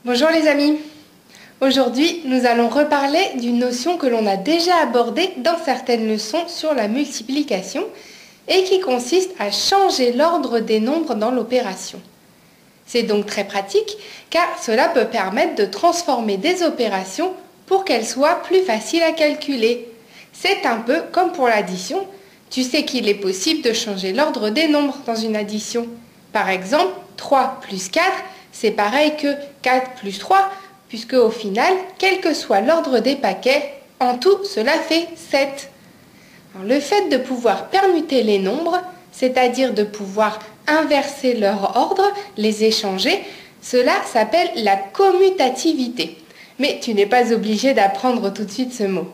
Bonjour les amis. Aujourd'hui, nous allons reparler d'une notion que l'on a déjà abordée dans certaines leçons sur la multiplication et qui consiste à changer l'ordre des nombres dans l'opération. C'est donc très pratique car cela peut permettre de transformer des opérations pour qu'elles soient plus faciles à calculer. C'est un peu comme pour l'addition. Tu sais qu'il est possible de changer l'ordre des nombres dans une addition. Par exemple, 3 plus 4, c'est pareil que 4 plus 3, puisque au final, quel que soit l'ordre des paquets, en tout, cela fait 7. Alors, le fait de pouvoir permuter les nombres, c'est-à-dire de pouvoir inverser leur ordre, les échanger, cela s'appelle la commutativité. Mais tu n'es pas obligé d'apprendre tout de suite ce mot.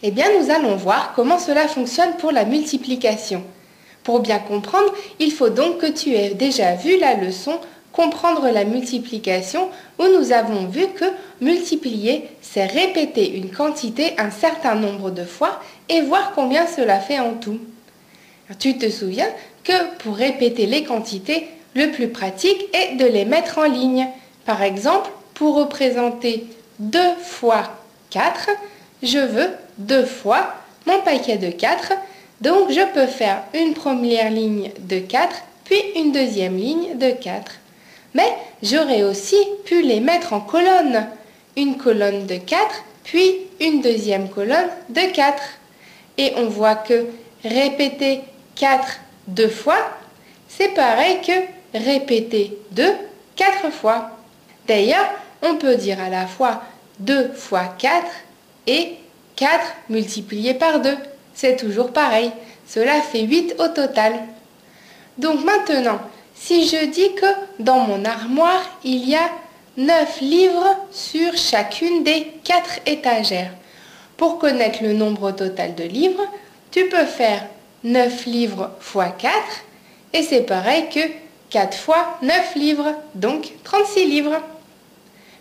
Eh bien, nous allons voir comment cela fonctionne pour la multiplication. Pour bien comprendre, il faut donc que tu aies déjà vu la leçon Comprendre la multiplication où nous avons vu que multiplier, c'est répéter une quantité un certain nombre de fois et voir combien cela fait en tout. Alors, tu te souviens que pour répéter les quantités, le plus pratique est de les mettre en ligne. Par exemple, pour représenter 2 fois 4, je veux 2 fois mon paquet de 4. Donc, je peux faire une première ligne de 4, puis une deuxième ligne de 4. Mais j'aurais aussi pu les mettre en colonne. Une colonne de 4, puis une deuxième colonne de 4. Et on voit que répéter 4 deux fois, c'est pareil que répéter 2 4 fois. D'ailleurs, on peut dire à la fois 2 fois 4 et 4 multiplié par 2. C'est toujours pareil. Cela fait 8 au total. Donc maintenant, si je dis que dans mon armoire, il y a 9 livres sur chacune des 4 étagères. Pour connaître le nombre total de livres, tu peux faire 9 livres fois 4 et c'est pareil que 4 fois 9 livres, donc 36 livres.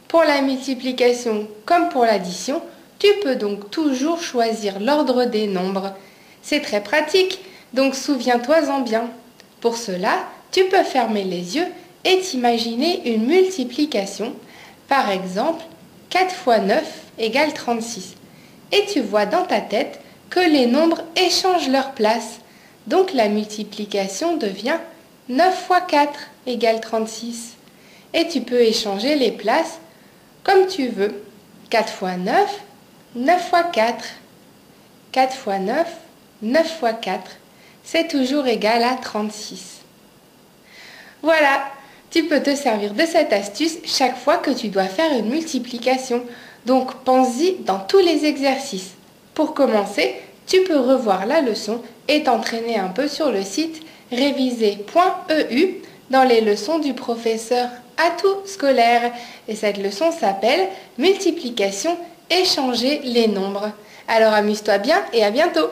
Pour la multiplication comme pour l'addition, tu peux donc toujours choisir l'ordre des nombres. C'est très pratique, donc souviens-toi-en bien. Pour cela, tu peux fermer les yeux et t'imaginer une multiplication. Par exemple, 4 fois 9 égale 36. Et tu vois dans ta tête que les nombres échangent leur place. Donc la multiplication devient 9 fois 4 égale 36. Et tu peux échanger les places comme tu veux. 4 fois 9, 9 fois 4. 4 fois 9, 9 fois 4. C'est toujours égal à 36. Voilà, tu peux te servir de cette astuce chaque fois que tu dois faire une multiplication. Donc pense-y dans tous les exercices. Pour commencer, tu peux revoir la leçon et t'entraîner un peu sur le site réviser.eu dans les leçons du professeur Atout scolaire. Et cette leçon s'appelle Multiplication, échanger les nombres. Alors amuse-toi bien et à bientôt!